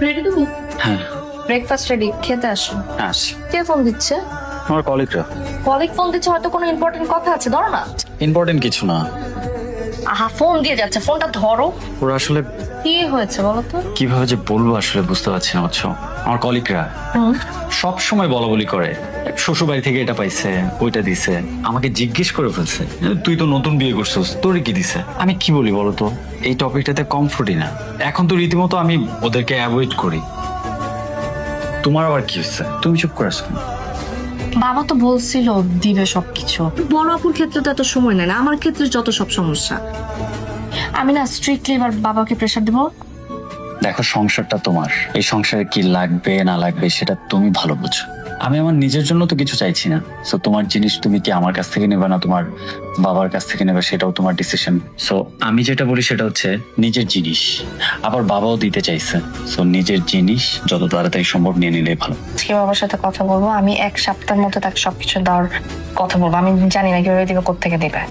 Ready তুমি? হ্যাঁ breakfast ready, খেতে আসো। আসি। কে ফোন দিচ্ছে? আমার কলিগরা। কলিগ ফোন দিচ্ছে, হয়তো কোনো ইম্পর্টেন্ট কথা আছে, ধরো না। ইম্পর্টেন্ট কিছু না, আহা, ফোন দিয়ে যাচ্ছে, ফোনটা ধরো। ওরা আসলে কি হয়েছে বলো তো? কিভাবে যে বলবো আসলে বুঝতে পারছি না, বুঝছো? আমার কলিগরা সব সময় বলা বলি করে, শ্বশুর বাড়ি থেকে এটা পাইছে, ওইটা দিছে, আমাকে জিজ্ঞেস করে ফেলছে তুই তো নতুন বিয়ে করছিস, তোর কি দিছে। আমি কি বলি বলো তো, এই টপিকটাতে কমফোর্টই না। এখন তো রীতিমতো আমি ওদেরকে অ্যাভয়েড করি। তোমার আবার কি হচ্ছে, তুমি চুপ করে আসো কেন? বাবা তো বলছিল দিবে সবকিছু। বড় আপুর ক্ষেত্রে তো এত সময় নেই না, আমার ক্ষেত্রে যত সব সমস্যা। আমি না স্ট্রিক্টলি এবার বাবাকে প্রেশার দেবো। দেখো, সংসারটা তোমার, এই সংসারে কি লাগবে না লাগবে সেটা তুমি ভালো বুঝো। আমি আমার নিজের জন্য তো কিছু চাইছি না। সো তোমার জিনিস তুমি কি আমার কাছ থেকে নেবে না তোমার বাবার কাছ থেকে নেবে, সেটাও তোমার ডিসিশন। সো আমি যেটা বলি সেটা হচ্ছে নিজের জিনিস, আবার বাবাও দিতে চাইছে। সো নিজের জিনিস যত তাড়াতাড়ি সম্ভব নিয়ে নিলেই ভালো। আজকে বাবার সাথে কথা বলবো, আমি এক সপ্তাহের মধ্যে তাকে সবকিছু দেওয়ার কথা বলবো। আমি জানি না কিভাবে দিবে, কোত্থেকে দিবে।